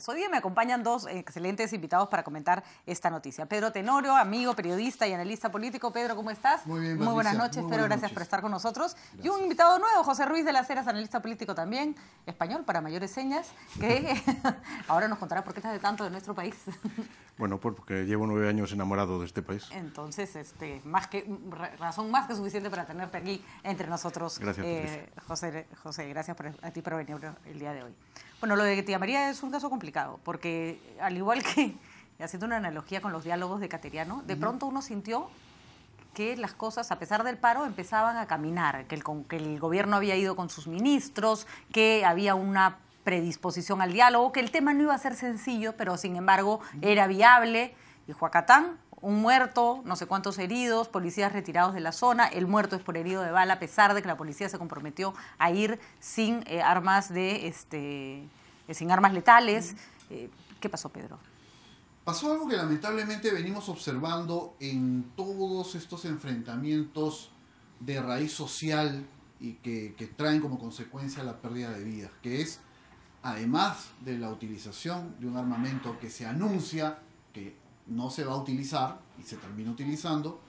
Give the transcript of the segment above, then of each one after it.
Hoy día me acompañan dos excelentes invitados para comentar esta noticia. Pedro Tenorio, amigo, periodista y analista político. Pedro, ¿cómo estás? Muy bien, Muy buenas noches, Pedro, gracias por estar con nosotros. Gracias. Y un invitado nuevo, José Ruiz de las Heras, analista político también, español para mayores señas, que ahora nos contará por qué estás de tanto de nuestro país. Bueno, porque llevo 9 años enamorado de este país. Entonces, razón más que suficiente para tenerte aquí entre nosotros. Gracias, José, gracias a ti por venir el día de hoy. Bueno, lo de Tía María es un caso complicado, porque al igual que, haciendo una analogía con los diálogos de Cateriano, de pronto uno sintió que las cosas, a pesar del paro, empezaban a caminar, que el gobierno había ido con sus ministros, que había una predisposición al diálogo, que el tema no iba a ser sencillo, pero sin embargo era viable. Y Huacatán, un muerto, no sé cuántos heridos, policías retirados de la zona, el muerto es por herido de bala, a pesar de que la policía se comprometió a ir sin armas letales. ¿Qué pasó, Pedro? Pasó algo que lamentablemente venimos observando en todos estos enfrentamientos de raíz social y que traen como consecuencia la pérdida de vidas, que es, además de la utilización de un armamento que se anuncia que no se va a utilizar y se termina utilizando,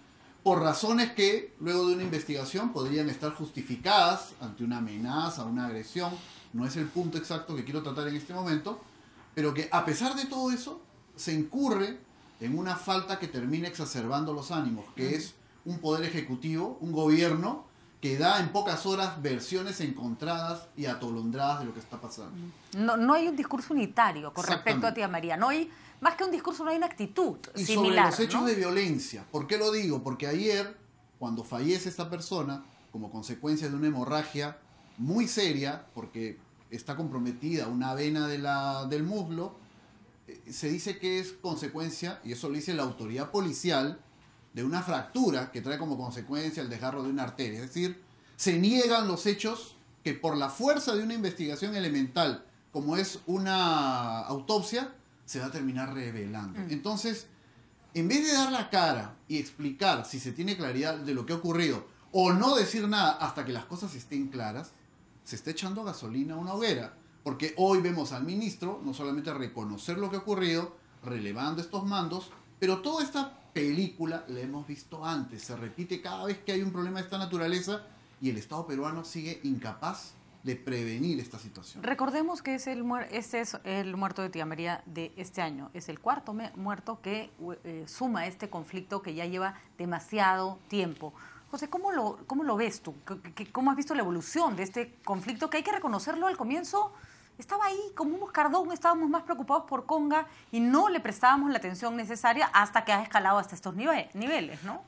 por razones que luego de una investigación podrían estar justificadas ante una amenaza, una agresión. No es el punto exacto que quiero tratar en este momento, pero que a pesar de todo eso se incurre en una falta que termina exacerbando los ánimos, que es un poder ejecutivo, un gobierno que da en pocas horas versiones encontradas y atolondradas de lo que está pasando. No hay un discurso unitario con respecto a Tía María. No hay, más que un discurso, no hay una actitud y similar. Sobre los hechos de violencia. ¿Por qué lo digo? Porque ayer, cuando fallece esta persona, como consecuencia de una hemorragia muy seria, porque está comprometida una vena del muslo, se dice que es consecuencia, y eso lo dice la autoridad policial, de una fractura que trae como consecuencia el desgarro de una arteria. Es decir, se niegan los hechos que por la fuerza de una investigación elemental, como es una autopsia, se va a terminar revelando. Entonces, en vez de dar la cara y explicar si se tiene claridad de lo que ha ocurrido, o no decir nada hasta que las cosas estén claras, se está echando gasolina a una hoguera. Porque hoy vemos al ministro no solamente reconocer lo que ha ocurrido, relevando estos mandos, pero toda esta película la hemos visto antes, se repite cada vez que hay un problema de esta naturaleza y el Estado peruano sigue incapaz de prevenir esta situación. Recordemos que este es el muerto de Tía María de este año, es el cuarto muerto que suma este conflicto que ya lleva demasiado tiempo. José, ¿cómo lo ves tú? ¿Cómo has visto la evolución de este conflicto que hay que reconocerlo al comienzo? Estaba ahí como un moscardón, estábamos más preocupados por Conga y no le prestábamos la atención necesaria hasta que ha escalado hasta estos niveles, ¿no?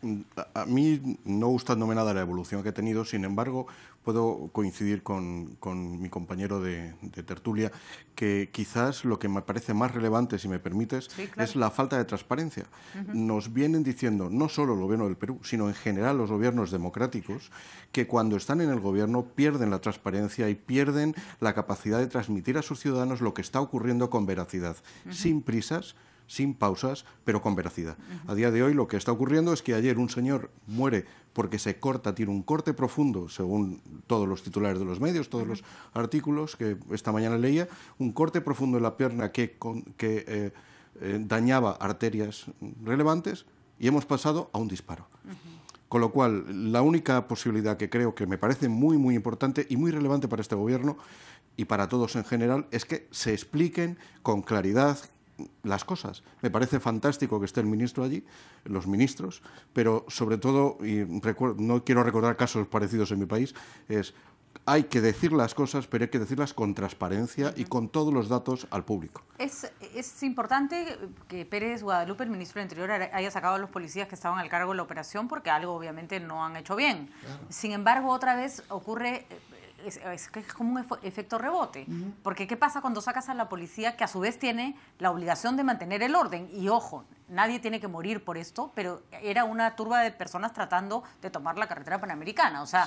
A mí, no gustándome nada la evolución que ha tenido, sin embargo, puedo coincidir con mi compañero de tertulia, que quizás lo que me parece más relevante, si me permites, sí, claro, es la falta de transparencia. Nos vienen diciendo, no solo el gobierno del Perú, sino en general los gobiernos democráticos, que cuando están en el gobierno pierden la transparencia y pierden la capacidad de transmitir a sus ciudadanos lo que está ocurriendo con veracidad, sin prisas, sin pausas, pero con veracidad. A día de hoy lo que está ocurriendo es que ayer un señor muere porque se corta, tiene un corte profundo, según todos los titulares de los medios, todos los artículos que esta mañana leía, un corte profundo en la pierna que dañaba arterias relevantes, y hemos pasado a un disparo. Con lo cual, la única posibilidad que creo que me parece muy, muy importante y muy relevante para este gobierno y para todos en general es que se expliquen con claridad las cosas. Me parece fantástico que esté el ministro allí, los ministros, pero sobre todo, y no quiero recordar casos parecidos en mi país, hay que decir las cosas, pero hay que decirlas con transparencia y con todos los datos al público. Es importante que Pérez Guadalupe, el ministro del Interior, haya sacado a los policías que estaban al cargo de la operación, porque algo obviamente no han hecho bien. Claro. Sin embargo, otra vez ocurre... Es como un efecto rebote, porque ¿qué pasa cuando sacas a la policía que a su vez tiene la obligación de mantener el orden? Y ojo, nadie tiene que morir por esto, pero era una turba de personas tratando de tomar la carretera panamericana. O sea,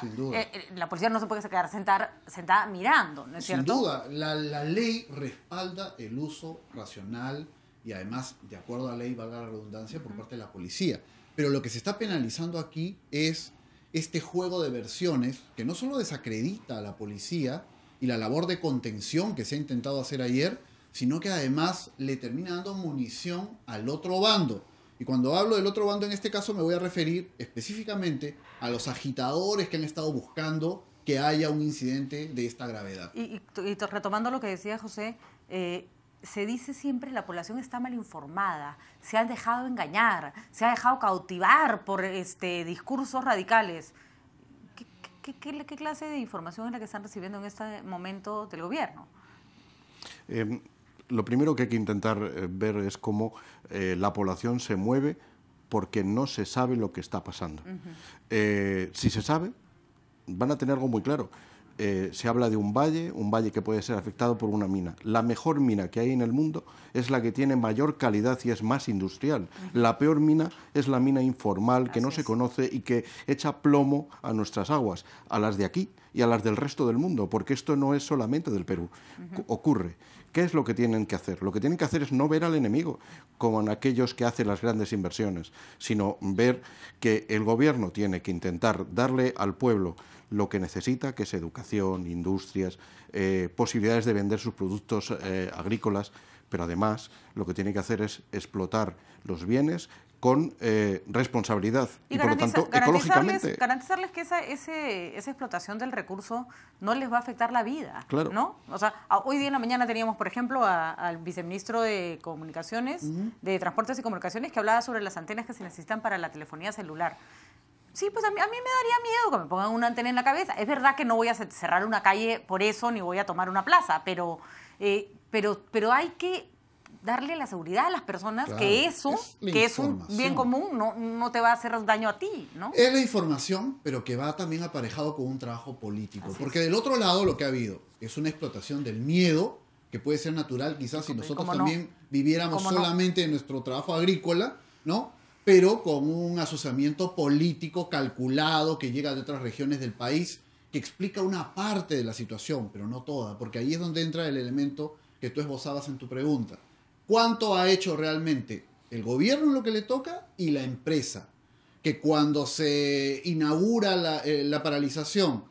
la policía no se puede quedar sentada mirando, ¿no es cierto? Sin duda, la ley respalda el uso racional y además, de acuerdo a la ley, valga la redundancia, por parte de la policía. Pero lo que se está penalizando aquí es este juego de versiones que no solo desacredita a la policía y la labor de contención que se ha intentado hacer ayer, sino que además le termina dando munición al otro bando. Y cuando hablo del otro bando, en este caso me voy a referir específicamente a los agitadores que han estado buscando que haya un incidente de esta gravedad. Y retomando lo que decía José, se dice siempre la población está mal informada, se han dejado engañar, se ha dejado cautivar por discursos radicales. ¿Qué clase de información es la que están recibiendo en este momento del gobierno? Lo primero que hay que intentar ver es cómo la población se mueve porque no se sabe lo que está pasando. Si se sabe, van a tener algo muy claro. Se habla de un valle que puede ser afectado por una mina. La mejor mina que hay en el mundo es la que tiene mayor calidad y es más industrial. La peor mina es la mina informal, que no se conoce y que echa plomo a nuestras aguas, a las de aquí y a las del resto del mundo, porque esto no es solamente del Perú. Ocurre. ¿Qué es lo que tienen que hacer? Lo que tienen que hacer es no ver al enemigo como en aquellos que hacen las grandes inversiones, sino ver que el gobierno tiene que intentar darle al pueblo lo que necesita, que es educación, industrias, posibilidades de vender sus productos agrícolas, pero además lo que tiene que hacer es explotar los bienes con responsabilidad y por lo tanto ecológicamente. Garantizarles que esa explotación del recurso no les va a afectar la vida, claro. ¿no? O sea, hoy día en la mañana teníamos, por ejemplo, al viceministro de Comunicaciones, de Transportes y Comunicaciones, que hablaba sobre las antenas que se necesitan para la telefonía celular. Sí, pues a mí me daría miedo que me pongan una antena en la cabeza. Es verdad que no voy a cerrar una calle por eso, ni voy a tomar una plaza, pero hay que darle la seguridad a las personas, claro, que es un bien común, no te va a hacer daño a ti, ¿no? Es la información, pero que va también aparejado con un trabajo político. Porque del otro lado lo que ha habido es una explotación del miedo, que puede ser natural quizás si nosotros también viviéramos solamente en nuestro trabajo agrícola, ¿no? Pero con un asociamiento político calculado que llega de otras regiones del país, que explica una parte de la situación, pero no toda, porque ahí es donde entra el elemento que tú esbozabas en tu pregunta. ¿Cuánto ha hecho realmente el gobierno en lo que le toca y la empresa? Que cuando se inaugura la paralización,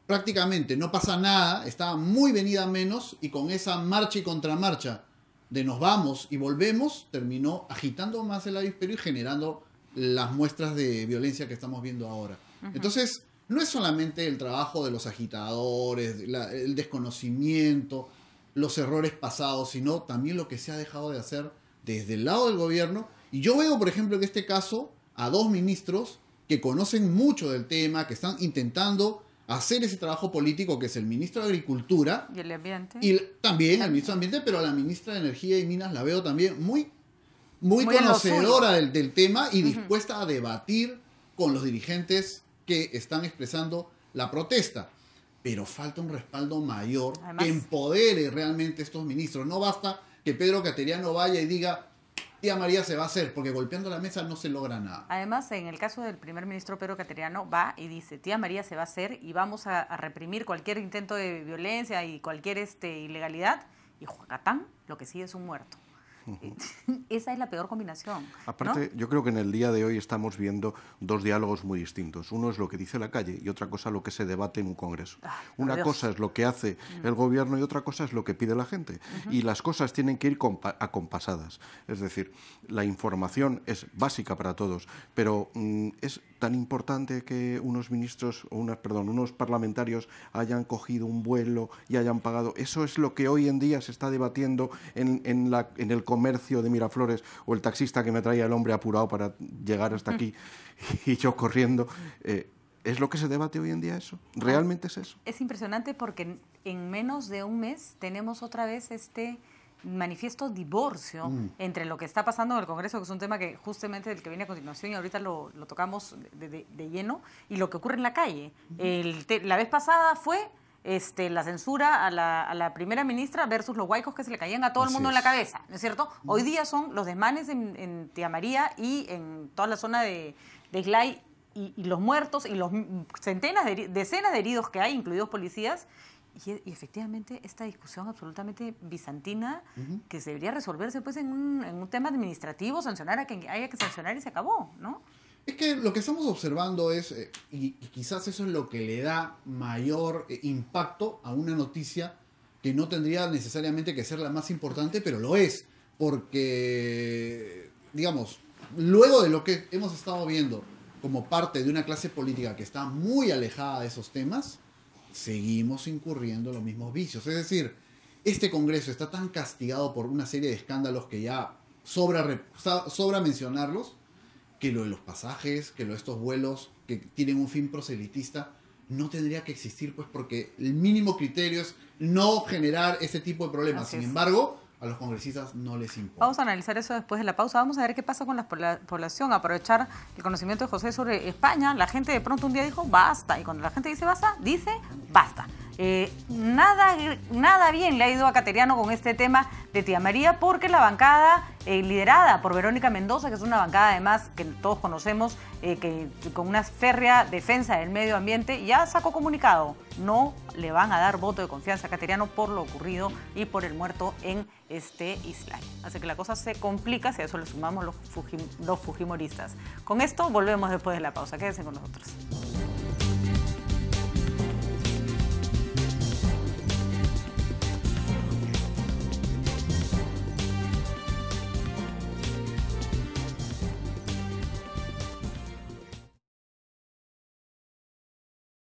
prácticamente no pasa nada, estaba muy venida menos, y con esa marcha y contramarcha de nos vamos y volvemos, terminó agitando más el avispero y generando las muestras de violencia que estamos viendo ahora. Entonces, no es solamente el trabajo de los agitadores, el desconocimiento, los errores pasados, sino también lo que se ha dejado de hacer desde el lado del gobierno. Y yo veo, por ejemplo, en este caso, a dos ministros que conocen mucho del tema, que están intentando hacer ese trabajo político, que es el ministro de Agricultura. Y el Ambiente. Y también el ministro de Ambiente, pero a la ministra de Energía y Minas la veo también muy conocedora del tema y dispuesta a debatir con los dirigentes que están expresando la protesta. Pero falta un respaldo mayor, además, que empodere realmente a estos ministros. No basta que Pedro Cateriano vaya y diga, tía María se va a hacer, porque golpeando la mesa no se logra nada. Además, en el caso del primer ministro Pedro Cateriano, va y dice, tía María se va a hacer y vamos a reprimir cualquier intento de violencia y cualquier ilegalidad, y Juacatán, lo que sigue es un muerto. Esa es la peor combinación. Aparte, ¿no? Yo creo que en el día de hoy estamos viendo dos diálogos muy distintos. Uno es lo que dice la calle y otra cosa lo que se debate en un congreso. Una cosa es lo que hace el gobierno y otra cosa es lo que pide la gente. Y las cosas tienen que ir acompasadas. Es decir, la información es básica para todos, pero es tan importante que unos ministros, unos parlamentarios hayan cogido un vuelo y hayan pagado. Eso es lo que hoy en día se está debatiendo en el comercio de Miraflores, o el taxista que me traía el hombre apurado para llegar hasta aquí y yo corriendo. ¿Es lo que se debate hoy en día eso? ¿Realmente es eso? Es impresionante porque en menos de un mes tenemos otra vez este manifiesto divorcio entre lo que está pasando en el Congreso, que es un tema que justamente del que viene a continuación y ahorita lo tocamos de lleno, y lo que ocurre en la calle. La vez pasada fue la censura a la primera ministra versus los huaicos que se le caían a todo el mundo en la cabeza, ¿no es cierto? Hoy día son los desmanes en Tía María y en toda la zona de Islay, y los muertos y los decenas de heridos que hay, incluidos policías, y efectivamente esta discusión absolutamente bizantina que se debería resolverse pues en un tema administrativo, sancionar a quien haya que sancionar y se acabó, ¿no? Es que lo que estamos observando es, y quizás eso es lo que le da mayor impacto a una noticia, que no tendría necesariamente que ser la más importante, pero lo es, porque, digamos, luego de lo que hemos estado viendo como parte de una clase política que está muy alejada de esos temas, seguimos incurriendo en los mismos vicios. Es decir, este Congreso está tan castigado por una serie de escándalos que ya sobra mencionarlos, que lo de los pasajes, que lo de estos vuelos que tienen un fin proselitista, no tendría que existir, pues, porque el mínimo criterio es no generar ese tipo de problemas. Sin embargo, a los congresistas no les importa. Vamos a analizar eso después de la pausa. Vamos a ver qué pasa con la población. Aprovechar el conocimiento de José sobre España. La gente de pronto un día dijo basta. Y cuando la gente dice basta. Nada bien le ha ido a Cateriano con este tema de Tía María, porque la bancada liderada por Verónica Mendoza, que es una bancada además que todos conocemos, que con una férrea defensa del medio ambiente, ya sacó comunicado. No le van a dar voto de confianza a Cateriano por lo ocurrido y por el muerto en este Islay. Así que la cosa se complica si a eso le sumamos los fujimoristas. Con esto volvemos después de la pausa. Quédense con nosotros.